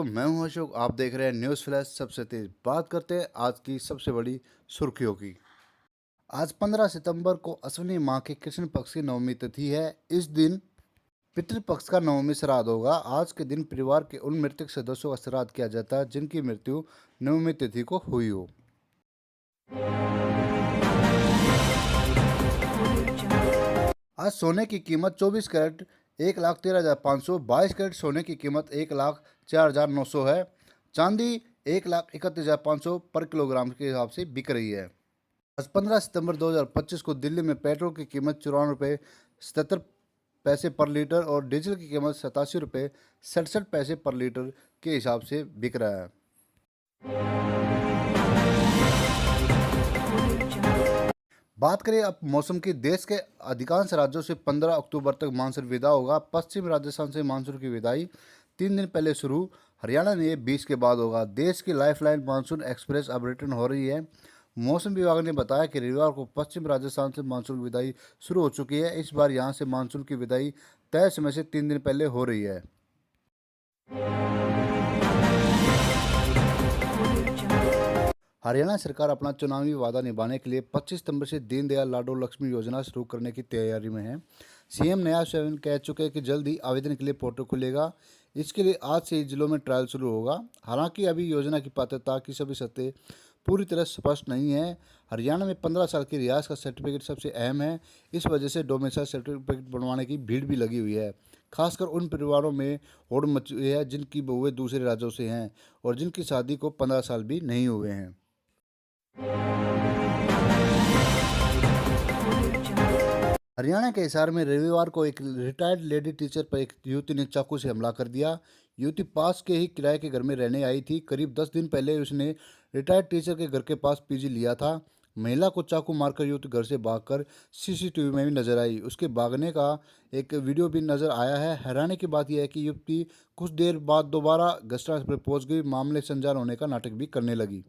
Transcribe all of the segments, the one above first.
तो मैं हूं अशोक। आप देख रहे हैं न्यूज़ फ्लैश सबसे तेज। बात करते हैं आज की सबसे बड़ी सुर्खियों की। आज 15 सितंबर को अश्विनी माह के कृष्ण पक्ष की नवमी तिथि है। इस दिन पितृपक्ष का नवमी श्राद्ध होगा। आज के दिन परिवार के उन मृतक सदस्यों का श्राद्ध किया जाता है जिनकी मृत्यु नवमी तिथि को हुई हो। आज सोने की कीमत 24 कैरेट 1,13,500, 22 कैरेट सोने की कीमत 1,04,900 है। चांदी 1,31,500 पर किलोग्राम के हिसाब से बिक रही है। आज 15 सितंबर 2025 को दिल्ली में पेट्रोल की कीमत 54 रुपये 77 पैसे पर लीटर और डीजल की कीमत 87 रुपये 67 पैसे पर लीटर के हिसाब से बिक रहा है। बात करें अब मौसम की। देश के अधिकांश राज्यों से 15 अक्टूबर तक मानसून विदा होगा। पश्चिम राजस्थान से मानसून की विदाई 3 दिन पहले शुरू। हरियाणा में ये 20 के बाद होगा। देश की लाइफलाइन मानसून एक्सप्रेस अब रिटर्न हो रही है। मौसम विभाग ने बताया कि रविवार को पश्चिम राजस्थान से मानसून की विदाई शुरू हो चुकी है। इस बार यहां से मानसून की विदाई तय समय से 3 दिन पहले हो रही है। हरियाणा सरकार अपना चुनावी वादा निभाने के लिए 25 सितंबर से दीनदयाल लाडो लक्ष्मी योजना शुरू करने की तैयारी में है। सीएम नया सेवन कह चुके हैं कि जल्द ही आवेदन के लिए पोर्टल खुलेगा। इसके लिए आज से ही जिलों में ट्रायल शुरू होगा। हालांकि अभी योजना की पात्रता की सभी शर्तें पूरी तरह स्पष्ट नहीं है। हरियाणा में 15 साल की रियासत का सर्टिफिकेट सबसे अहम है। इस वजह से डोमिसाइल सर्टिफिकेट बनवाने की भीड़ भी लगी हुई है। खासकर उन परिवारों में होड़ मची हुई है जिनकी बहुएं दूसरे राज्यों से हैं और जिनकी शादी को 15 साल भी नहीं हुए हैं। हरियाणा के हिसार में रविवार को एक रिटायर्ड लेडी टीचर पर एक युवती ने चाकू से हमला कर दिया। युवती पास के ही किराए के घर में रहने आई थी। करीब 10 दिन पहले उसने रिटायर्ड टीचर के घर के पास पीजी लिया था। महिला को चाकू मारकर युवती घर से भागकर सीसीटीवी में भी नजर आई। उसके भागने का एक वीडियो भी नजर आया है। हैरानी की बात यह है कि युवती कुछ देर बाद दोबारा घटनास्थल पर पहुंच गई। मामले से अनजान होने का नाटक भी करने लगी।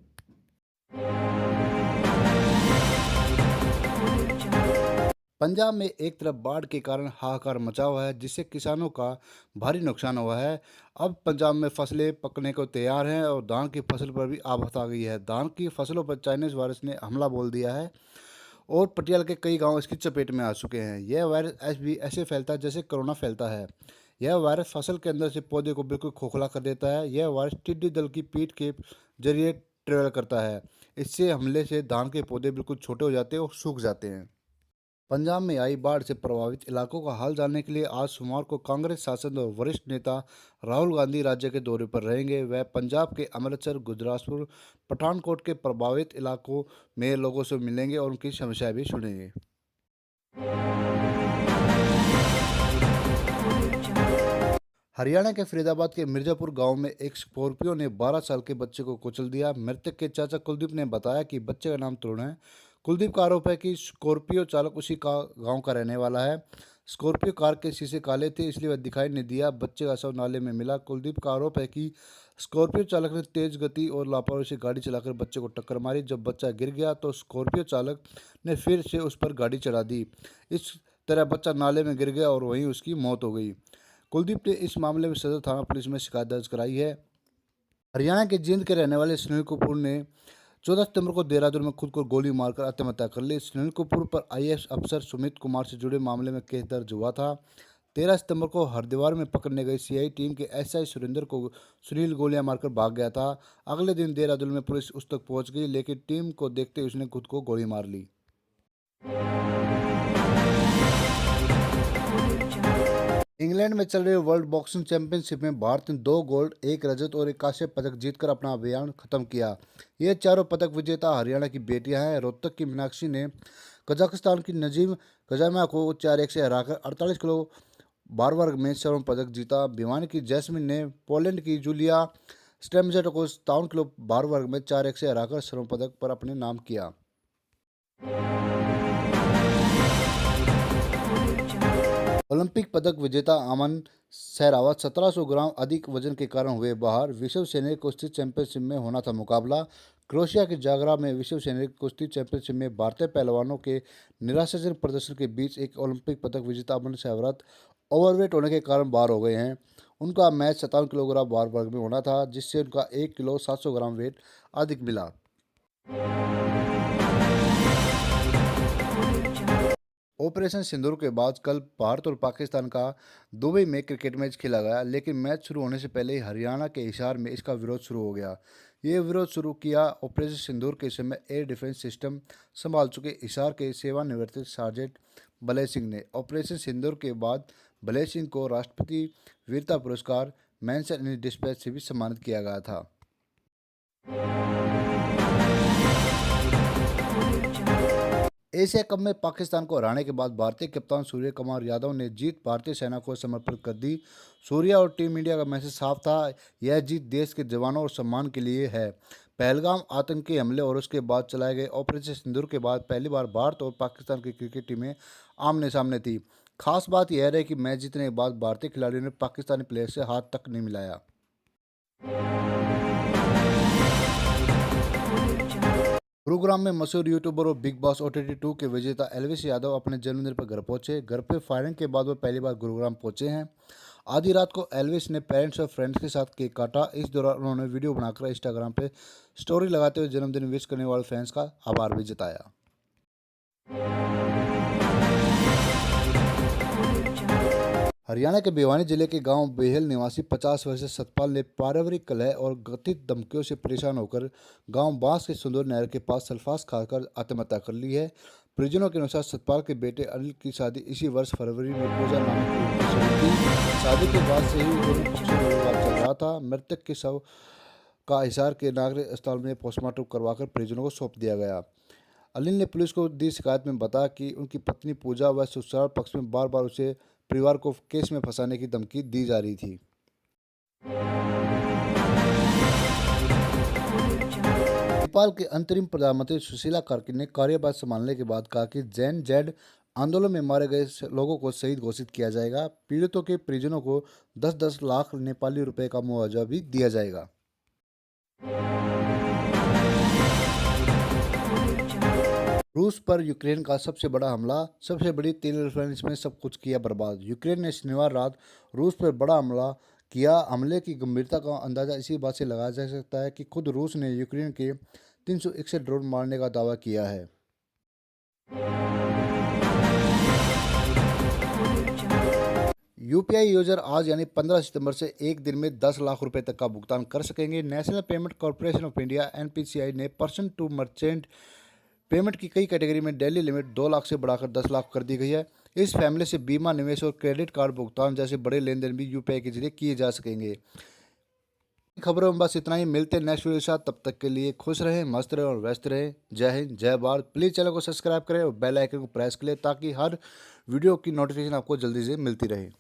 पंजाब में एक तरफ बाढ़ के कारण हाहाकार मचा हुआ है जिससे किसानों का भारी नुकसान हुआ है। अब पंजाब में फसलें पकने को तैयार हैं और धान की फसल पर भी आफत आ गई है। धान की फसलों पर चाइनीज वायरस ने हमला बोल दिया है और पटियाला के कई गांव इसकी चपेट में आ चुके हैं। यह वायरस ऐसे फैलता है जैसे कोरोना फैलता है। यह वायरस फसल के अंदर से पौधे को बिल्कुल खोखला कर देता है। यह वायरस टिड्डी दल की पीठ के जरिए ट्रेवल करता है। इससे हमले से धान के पौधे बिल्कुल छोटे हो जाते हैं और सूख जाते हैं। पंजाब में आई बाढ़ से प्रभावित इलाकों का हाल जानने के लिए आज सोमवार को कांग्रेस सांसद और वरिष्ठ नेता राहुल गांधी राज्य के दौरे पर रहेंगे। वह पंजाब के अमृतसर, गुरदासपुर, पठानकोट के प्रभावित इलाकों में लोगों से मिलेंगे और उनकी समस्याएं भी सुनेंगे। हरियाणा के फरीदाबाद के मिर्जापुर गांव में एक स्कॉर्पियो ने 12 साल के बच्चे को कुचल दिया। मृतक के चाचा कुलदीप ने बताया कि बच्चे का नाम तरुण है। कुलदीप का आरोप है कि स्कॉर्पियो चालक उसी का गांव का रहने वाला है। स्कॉर्पियो कार के शीशे काले थे इसलिए वह दिखाई नहीं दिया। बच्चे का शव नाले में मिला। कुलदीप का आरोप है कि स्कॉर्पियो चालक ने तेज गति और लापरवाही से गाड़ी चलाकर बच्चे को टक्कर मारी। जब बच्चा गिर गया तो स्कॉर्पियो चालक ने फिर से उस पर गाड़ी चढ़ा दी। इस तरह बच्चा नाले में गिर गया और वहीं उसकी मौत हो गई। कुलदीप ने इस मामले में सदर थाना पुलिस में शिकायत दर्ज कराई है। हरियाणा के जींद के रहने वाले सुनील कपूर ने 14 सितंबर को देहरादून में खुद को गोली मारकर आत्महत्या कर ली। सुनील कपूर पर आईएएस अफसर सुमित कुमार से जुड़े मामले में केस दर्ज हुआ था। 13 सितंबर को हरिद्वार में पकड़ने गई सीआई टीम के एसआई सुरेंद्र को सुनील गोलियां मारकर भाग गया था। अगले दिन देहरादून में पुलिस उस तक पहुंच गई लेकिन टीम को देखते ही उसने खुद को गोली मार ली। इंग्लैंड में चल रही वर्ल्ड बॉक्सिंग चैंपियनशिप में भारत ने 2 गोल्ड, 1 रजत और 1 कांस्य पदक जीतकर अपना अभियान खत्म किया। ये चारों पदक विजेता हरियाणा की बेटियां हैं। रोहतक की मीनाक्षी ने कजाकिस्तान की नजीम गजामा को 4-1 से हराकर 48 किलो बार वर्ग में स्वर्ण पदक जीता। भिवानी की जैस्मिन ने पोलैंड की जूलिया स्टेमजेट को 57 किलो बार वर्ग में 4-1 से हराकर स्वर्ण पदक पर अपने नाम किया। ओलंपिक पदक विजेता अमन सहरावत 1700 ग्राम अधिक वजन के कारण हुए बाहर। विश्व सीनियर कुश्ती चैंपियनशिप में होना था मुकाबला। क्रोएशिया के जागरा में विश्व सीनियर कुश्ती चैंपियनशिप में भारतीय पहलवानों के निराशाजनक प्रदर्शन के बीच एक ओलंपिक पदक विजेता अमन सहरावत ओवरवेट होने के कारण बाहर हो गए हैं। उनका मैच 57 किलोग्राम भार वर्ग में होना था, जिससे उनका 1 किलो 700 ग्राम वेट अधिक मिला। ऑपरेशन सिंदूर के बाद कल भारत और पाकिस्तान का दुबई में क्रिकेट मैच खेला गया, लेकिन मैच शुरू होने से पहले ही हरियाणा के हिसार में इसका विरोध शुरू हो गया। ये विरोध शुरू किया ऑपरेशन सिंदूर के समय एयर डिफेंस सिस्टम संभाल चुके हिसार के सेवानिवृत्त सार्जेंट भले सिंह ने। ऑपरेशन सिंदूर के बाद भले सिंह को राष्ट्रपति वीरता पुरस्कार मेंशन इन डिस्पैच से भी सम्मानित किया गया था। एशिया कप में पाकिस्तान को हराने के बाद भारतीय कप्तान सूर्य कुमार यादव ने जीत भारतीय सेना को समर्पित कर दी। सूर्या और टीम इंडिया का मैसेज साफ था, यह जीत देश के जवानों और सम्मान के लिए है। पहलगाम आतंकी हमले और उसके बाद चलाए गए ऑपरेशन सिंदूर के बाद पहली बार भारत और पाकिस्तान की क्रिकेट टीमें आमने सामने थी। खास बात यह रही कि मैच जीतने के बाद भारतीय खिलाड़ियों ने पाकिस्तानी प्लेयर से हाथ तक नहीं मिलाया। गुरुग्राम में मशहूर यूट्यूबर और बिग बॉस OTT 2 के विजेता एल्विस यादव अपने जन्मदिन पर घर पहुंचे। घर पे फायरिंग के बाद वो पहली बार गुरुग्राम पहुंचे हैं। आधी रात को एल्विस ने पेरेंट्स और फ्रेंड्स के साथ केक काटा। इस दौरान उन्होंने वीडियो बनाकर इंस्टाग्राम पे स्टोरी लगाते हुए जन्मदिन विश करने वाले फैंस का आभार भी जताया। हरियाणा के भिवानी जिले के गांव बेहल निवासी 50 वर्षीय सतपाल ने पारिवारिक कलह और कथित धमकियों से परेशान होकर गांव बांस के सुंदर नहर के पास सल्फास खाकर आत्महत्या कर ली है। परिजनों के अनुसार सतपाल के बेटे अनिल की शादी इसी वर्ष फरवरी में पूजा नामक युवती से हुई थी। शादी के बाद से ही दोनों पक्षों में विवाद चल रहा था। मृतक के शव का हिसार के नागरिक अस्पताल में पोस्टमार्टम करवाकर परिजनों को सौंप दिया गया। अनिल ने पुलिस को दी शिकायत में बताया कि उनकी पत्नी पूजा व ससुराल पक्ष में बार बार उसे परिवार को केस में फंसाने की धमकी दी जा रही थी। नेपाल के अंतरिम प्रधानमंत्री सुशीला कार्की ने कार्यभार संभालने के बाद कहा कि जैन जेड आंदोलन में मारे गए लोगों को शहीद घोषित किया जाएगा। पीड़ितों के परिजनों को 10-10 लाख नेपाली रुपए का मुआवजा भी दिया जाएगा। रूस पर यूक्रेन का सबसे बड़ा हमला, सबसे बड़ी तेल रिफाइनरी में सब कुछ किया बर्बाद। यूक्रेन ने शनिवार रात रूस पर बड़ा हमला किया। हमले की गंभीरता का अंदाजा इसी बात से लगाया जा सकता है कि खुद रूस ने यूक्रेन के 361 ड्रोन मारने का दावा किया है। यूपीआई यूजर आज यानी 15 सितंबर से एक दिन में 10 लाख रुपए तक का भुगतान कर सकेंगे। National payment corporation of India NPCI ने पर्सन टू मर्चेंट पेमेंट की कई कैटेगरी में डेली लिमिट 2 लाख से बढ़ाकर 10 लाख कर दी गई है। इस फैसले से बीमा, निवेश और क्रेडिट कार्ड भुगतान जैसे बड़े लेन देन भी यूपीआई के जरिए किए जा सकेंगे। खबरों में बस इतना ही। मिलते हैं नेक्स्ट वीडियो के साथ। तब तक के लिए खुश रहें, मस्त रहें और व्यस्त रहें। जय हिंद, जय भारत। प्लीज़ चैनल को सब्सक्राइब करें और बेल आइकन को प्रेस करें ताकि हर वीडियो की नोटिफिकेशन आपको जल्दी से मिलती रहे।